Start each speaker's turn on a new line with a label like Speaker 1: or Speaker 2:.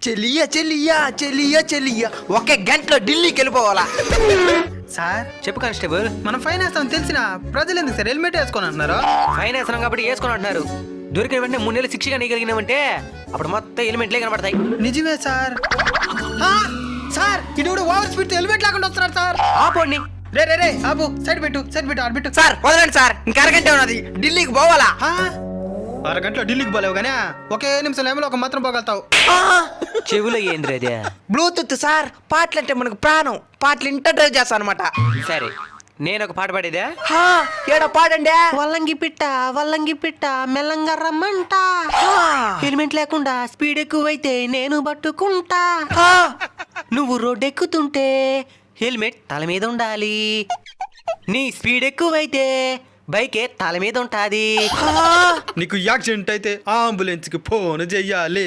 Speaker 1: చెలియా చెలియా చెలియా చెలియా ఒకే గంటలో ఢిల్లీకి వెళ్ళిపోవాలా?
Speaker 2: సార్
Speaker 3: చెప్పు కానిస్టేబుల్.
Speaker 2: మనం ఫైన్ వేస్తామని తెలిసిన ప్రజలు ఎందుకు సార్ హెల్మెట్ వేసుకొని అంటున్నారు?
Speaker 3: ఫైన్ వేస్తున్నాం కాబట్టి వేసుకొని అంటున్నారు. దొరికిన వెంటనే 3 నెలలు శిక్షగా నీగలిగినామంటే అప్పుడు మొత్తం ఎలిమెంట్లే కనబడతాయి.
Speaker 2: నిజమే సార్. సార్ ఇది ఓవర్ స్పీడ్ హెల్మెట్ లేకుండా వస్తున్నారు సార్.
Speaker 3: ఆపోండి.
Speaker 2: రే రే రే ఆపు, సైడ్ పెట్టు ఆడ పెట్టు.
Speaker 1: సార్ వదలండి సార్, ఇంకా అరగంట ఉన్నది, ఢిల్లీకి పోవాలా?
Speaker 2: అరగంటలో ఢిల్లీకి పోలేవు కానీ ఒకే నిమిషంలో ఏమో ఒక మాత్రం పోగలుగుతావు.
Speaker 3: చెవులో ఏంద్ర అదే?
Speaker 1: బ్లూటూత్ సార్, పాటలు అంటే మనకు ప్రాణం, పాటలు ఇంటర్ డ్రైవ్ చేస్తా అనమాట.
Speaker 3: సరే నేను ఒక పాట పాడేదా?
Speaker 1: ఏడా పాడండి.
Speaker 4: వల్లంగి పిట్ట మెల్లంగా రమ్మంట, హెల్మెట్ లేకుండా స్పీడ్ ఎక్కువైతే నేను పట్టుకుంటా, నువ్వు రోడ్ ఎక్కుతుంటే హెల్మెట్ తల మీద ఉండాలి, నీ స్పీడ్ ఎక్కువైతే బైకే తల మీద ఉంటాది.
Speaker 2: నీకు యాక్సిడెంట్ అయితే అంబులెన్స్ కి ఫోన్ చెయ్యాలి.